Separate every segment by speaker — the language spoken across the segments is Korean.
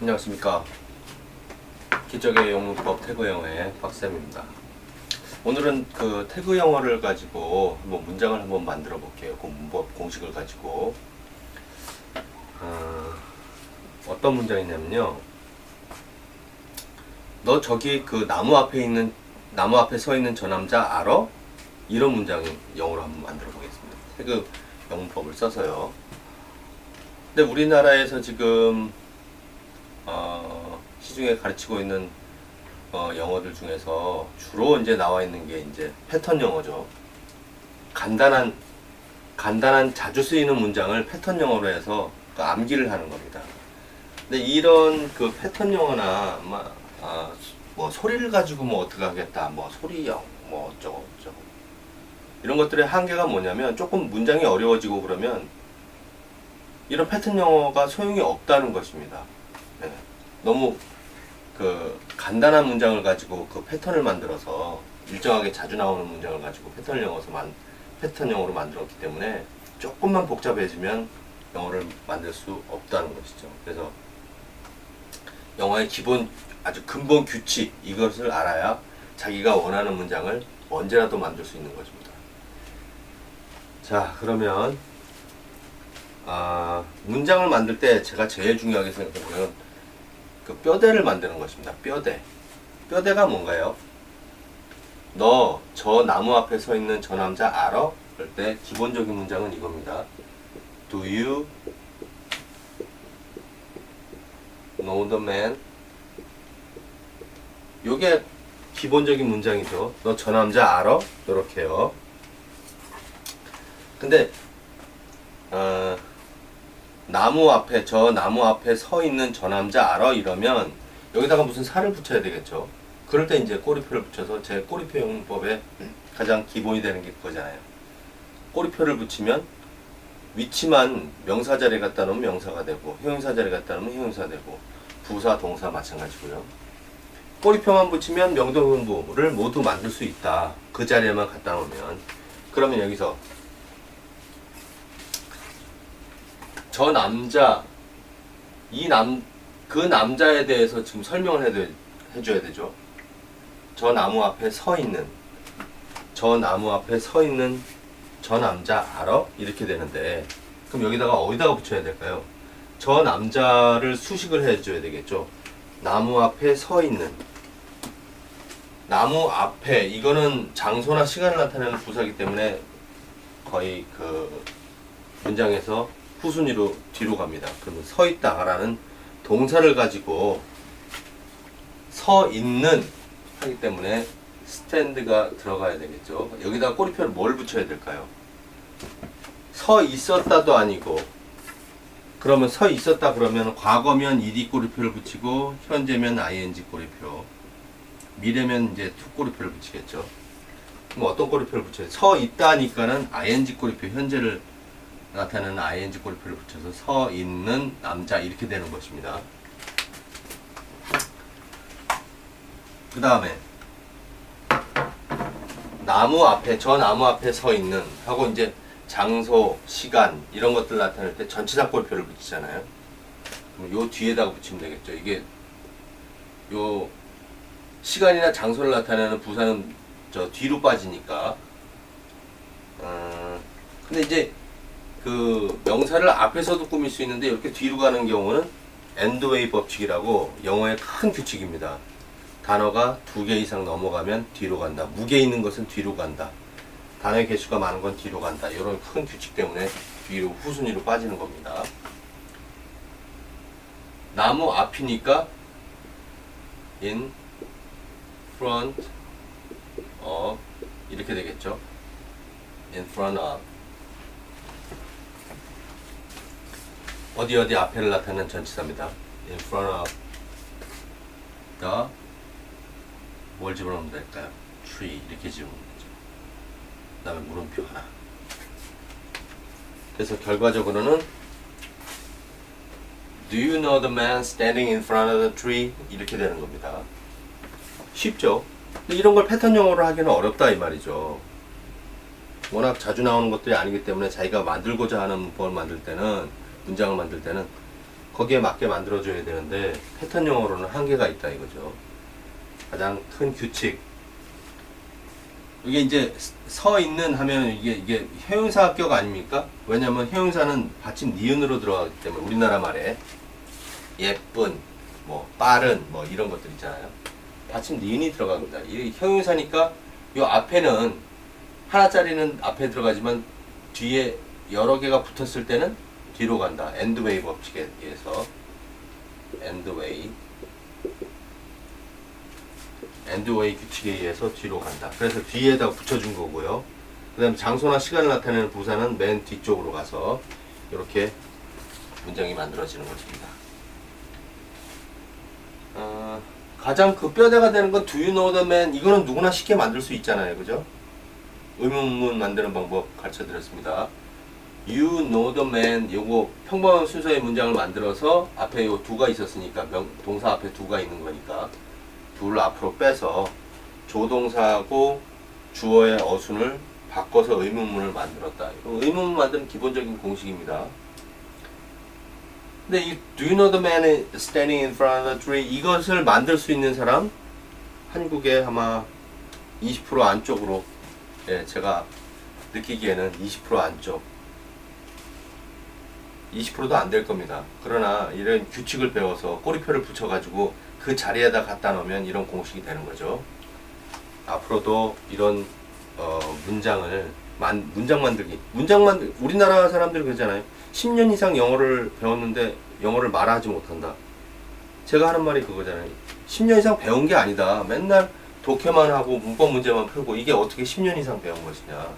Speaker 1: 안녕하십니까. 기적의 영문법 태그 영어의 박쌤입니다. 오늘은 그 태그 영어를 가지고 한번 문장을 한번 만들어 볼게요. 그 문법 공식을 가지고. 어떤 문장이냐면요. 너 저기 그 나무 앞에 서 있는 저 남자 알아? 이런 문장을 영어로 한번 만들어 보겠습니다. 태그 영문법을 써서요. 근데 우리나라에서 지금 시중에 가르치고 있는 영어들 중에서 주로 이제 나와 있는 게 이제 패턴 영어죠. 간단한 자주 쓰이는 문장을 패턴 영어로 해서 그 암기를 하는 겁니다. 근데 이런 그 패턴 영어나 뭐 소리를 가지고 뭐 어떻게 하겠다, 뭐 소리형, 뭐 어쩌고 이런 것들의 한계가 뭐냐면 조금 문장이 어려워지고 그러면 이런 패턴 영어가 소용이 없다는 것입니다. 네. 너무 그 간단한 문장을 가지고 그 패턴을 만들어서 일정하게 자주 나오는 문장을 가지고 패턴 영어로 만들었기 때문에 조금만 복잡해지면 영어를 만들 수 없다는 것이죠. 그래서 영어의 아주 근본 규칙, 이것을 알아야 자기가 원하는 문장을 언제라도 만들 수 있는 것입니다. 자, 그러면 문장을 만들 때 제가 제일 중요하게 생각하는 건 그 뼈대를 만드는 것입니다. 뼈대가 뭔가요? 너 저 나무 앞에 서 있는 저 남자 알아? 그럴 때 기본적인 문장은 이겁니다. Do you know the man? 요게 기본적인 문장이죠. 너 저 남자 알아? 요렇게요. 근데 저 나무 앞에 서 있는 저 남자 알아? 이러면 여기다가 무슨 살을 붙여야 되겠죠. 그럴 때 이제 꼬리표를 붙여서 제 꼬리표 영문법의 가장 기본이 되는 게 그거잖아요. 꼬리표를 붙이면 위치만 명사 자리에 갖다 놓으면 명사가 되고 형용사 자리에 갖다 놓으면 형용사 되고 부사, 동사 마찬가지고요. 꼬리표만 붙이면 명동형부를 모두 만들 수 있다. 그 자리에만 갖다 놓으면. 그러면 여기서 저 남자, 그 남자에 대해서 지금 설명을 해줘야 되죠. 저 나무 앞에 서 있는 저 남자 알아? 이렇게 되는데, 그럼 여기다가 어디다가 붙여야 될까요? 저 남자를 수식을 해줘야 되겠죠. 나무 앞에 서 있는, 나무 앞에, 이거는 장소나 시간을 나타내는 부사이기 때문에 거의 그 문장에서 후순위로 뒤로 갑니다. 그러면 서 있다라는 동사를 가지고 서 있는 하기 때문에 stand가 들어가야 되겠죠. 여기다가 꼬리표를 뭘 붙여야 될까요? 서 있었다도 아니고, 그러면 서 있었다 그러면 과거면 ed 꼬리표를 붙이고 현재면 ing 꼬리표, 미래면 이제 to 꼬리표를 붙이겠죠. 그럼 어떤 꼬리표를 붙여야 돼? 서 있다니까는 ing 꼬리표, 현재를 나타내는 ing 꼬리표를 붙여서 서 있는 남자 이렇게 되는 것입니다. 그 다음에 저 나무 앞에 서 있는 하고 이제 장소, 시간 이런 것들 나타낼 때 전치사 꼬리표를 붙이잖아요. 그럼 요 뒤에다가 붙이면 되겠죠. 이게 요 시간이나 장소를 나타내는 부사는 저 뒤로 빠지니까. 근데 이제 그 명사를 앞에서도 꾸밀 수 있는데 이렇게 뒤로 가는 경우는 엔드웨이 법칙이라고 영어의 큰 규칙입니다. 단어가 2개 이상 넘어가면 뒤로 간다. 무게 있는 것은 뒤로 간다. 단어의 개수가 많은 건 뒤로 간다. 이런 큰 규칙 때문에 뒤로 후순위로 빠지는 겁니다. 나무 앞이니까 in front of 이렇게 되겠죠. in front of 어디 앞에를 나타내는 전치사입니다. in front of the 뭘 집어넣으면 될까요? tree 이렇게 집어넣으면 되죠. 그 다음에 물음표 하나. 그래서 결과적으로는 Do you know the man standing in front of the tree? 이렇게 되는 겁니다. 쉽죠? 근데 이런 걸 패턴 영어로 하기는 어렵다 이 말이죠. 워낙 자주 나오는 것들이 아니기 때문에 자기가 만들고자 하는 문장을 만들 때는 거기에 맞게 만들어줘야 되는데 패턴 영어로는 한계가 있다 이거죠. 가장 큰 규칙. 이게 이제 서 있는 하면 이게 형용사 합격 아닙니까? 왜냐면 형용사는 받침 니은으로 들어가기 때문에 우리나라 말에 예쁜, 뭐 빠른, 뭐 이런 것들 있잖아요. 받침 니은이 들어갑니다. 이 형용사니까 요 앞에는 하나짜리는 앞에 들어가지만 뒤에 여러 개가 붙었을 때는 뒤로 간다. 엔드웨이 법칙에 의해서 엔드웨이 규칙에 의해서 뒤로 간다. 그래서 뒤에다 붙여준 거고요. 그 다음 장소나 시간을 나타내는 부사는 맨 뒤쪽으로 가서 이렇게 문장이 만들어지는 것입니다. 가장 그 뼈대가 되는 건 Do you know the man? 이거는 누구나 쉽게 만들 수 있잖아요. 그죠? 의문문 만드는 방법 가르쳐 드렸습니다. You know the man. 요거 평범한 순서의 문장을 만들어서 앞에 요 do가 있었으니까 동사 앞에 do가 있는 거니까 do를 앞으로 빼서 조동사하고 주어의 어순을 바꿔서 의문문을 만들었다. 의문문 만드는 기본적인 공식입니다. 근데 이 Do you know the man standing in front of the tree? 이것을 만들 수 있는 사람 한국에 아마 20% 안쪽으로, 예, 제가 느끼기에는 20% 안쪽, 20%도 안 될 겁니다. 그러나 이런 규칙을 배워서 꼬리표를 붙여가지고 그 자리에다 갖다 놓으면 이런 공식이 되는 거죠. 앞으로도 이런 문장 만들기, 우리나라 사람들 그러잖아요. 10년 이상 영어를 배웠는데 영어를 말하지 못한다. 제가 하는 말이 그거잖아요. 10년 이상 배운 게 아니다. 맨날 독해만 하고 문법 문제만 풀고 이게 어떻게 10년 이상 배운 것이냐.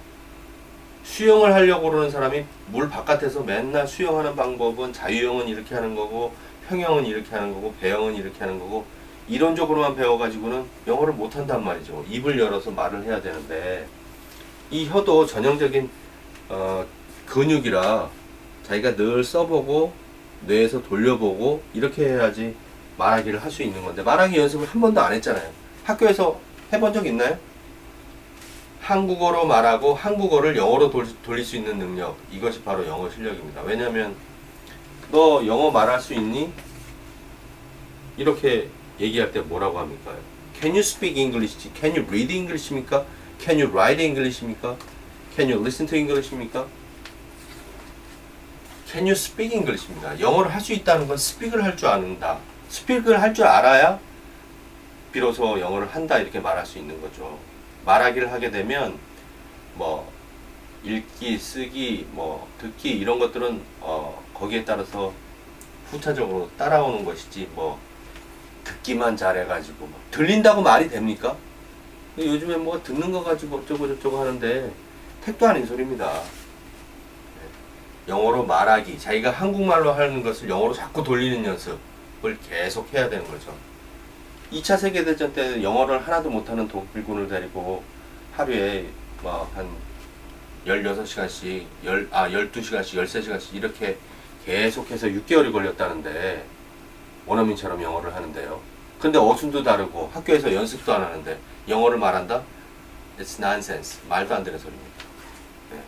Speaker 1: 수영을 하려고 그러는 사람이 물 바깥에서 맨날 수영하는 방법은 자유형은 이렇게 하는 거고 평형은 이렇게 하는 거고 배형은 이렇게 하는 거고 이론적으로만 배워가지고는 영어를 못한단 말이죠. 입을 열어서 말을 해야 되는데 이 혀도 전형적인 근육이라 자기가 늘 써보고 뇌에서 돌려보고 이렇게 해야지 말하기를 할 수 있는 건데 말하기 연습을 한 번도 안 했잖아요. 학교에서 해본 적 있나요? 한국어로 말하고 한국어를 영어로 돌릴 수 있는 능력, 이것이 바로 영어 실력입니다. 왜냐면 너 영어 말할 수 있니? 이렇게 얘기할 때 뭐라고 합니까? Can you speak English? Can you read English입니까? Can you write English입니까? Can you listen to English입니까? Can you speak English입니다. 영어를 할 수 있다는 건 speak을 할 줄 아는다. speak을 할 줄 알아야 비로소 영어를 한다 이렇게 말할 수 있는 거죠. 말하기를 하게 되면 뭐 읽기, 쓰기, 뭐 듣기 이런 것들은 거기에 따라서 후차적으로 따라오는 것이지 뭐 듣기만 잘해가지고 뭐 들린다고 말이 됩니까? 요즘에 뭐 듣는 거 가지고 어쩌고 저쩌고 하는데 택도 아닌 소리입니다. 영어로 말하기, 자기가 한국말로 하는 것을 영어로 자꾸 돌리는 연습을 계속 해야 되는 거죠. 2차 세계대전 때 영어를 하나도 못하는 독일군을 데리고 하루에 뭐 한 16시간씩, 12시간씩, 13시간씩 이렇게 계속해서 6개월이 걸렸다는데 원어민처럼 영어를 하는데요. 근데 어순도 다르고 학교에서 연습도 안 하는데 영어를 말한다? It's nonsense. 말도 안 되는 소리입니다. 네.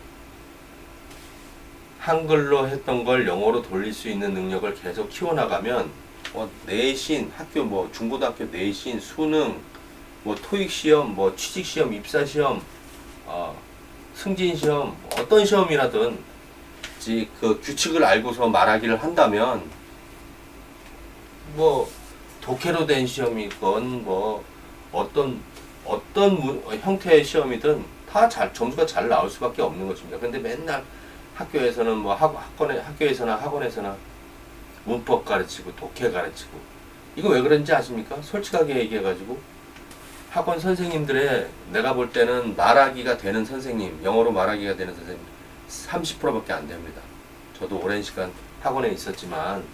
Speaker 1: 한글로 했던 걸 영어로 돌릴 수 있는 능력을 계속 키워나가면 내신, 학교 뭐 중고등학교 내신, 수능, 뭐 토익 시험, 뭐 취직 시험, 입사 시험, 승진 시험, 어떤 시험이라든 그 규칙을 알고서 말하기를 한다면 뭐 독해로 된 시험이건 뭐 어떤 형태의 시험이든 다 점수가 잘 나올 수밖에 없는 것입니다. 근데 맨날 학교에서는 뭐 학교에서나 학원에서나 문법 가르치고 독해 가르치고 이거 왜 그런지 아십니까? 솔직하게 얘기해가지고 학원 선생님들의 내가 볼 때는 말하기가 되는 선생님, 영어로 말하기가 되는 선생님 30%밖에 안 됩니다. 저도 오랜 시간 학원에 있었지만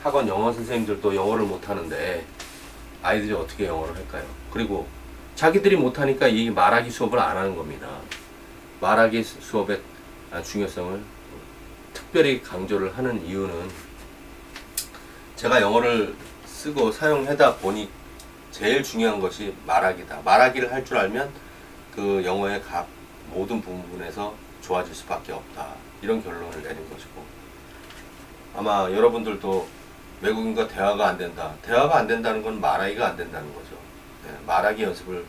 Speaker 1: 학원 영어 선생님들도 영어를 못하는데 아이들이 어떻게 영어를 할까요? 그리고 자기들이 못하니까 이 말하기 수업을 안 하는 겁니다. 말하기 수업의 중요성을 특별히 강조를 하는 이유는 제가 영어를 쓰고 사용하다 보니 제일 중요한 것이 말하기다. 말하기를 할 줄 알면 그 영어의 각 모든 부분에서 좋아질 수밖에 없다. 이런 결론을 내린 것이고 아마 여러분들도 외국인과 대화가 안 된다. 대화가 안 된다는 건 말하기가 안 된다는 거죠. 말하기 연습을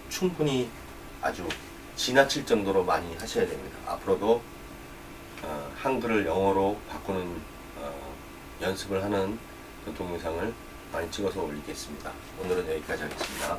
Speaker 1: 충분히 아주 지나칠 정도로 많이 하셔야 됩니다. 앞으로도 한글을 영어로 바꾸는 연습을 하는 그 동영상을 많이 찍어서 올리겠습니다. 오늘은 여기까지 하겠습니다.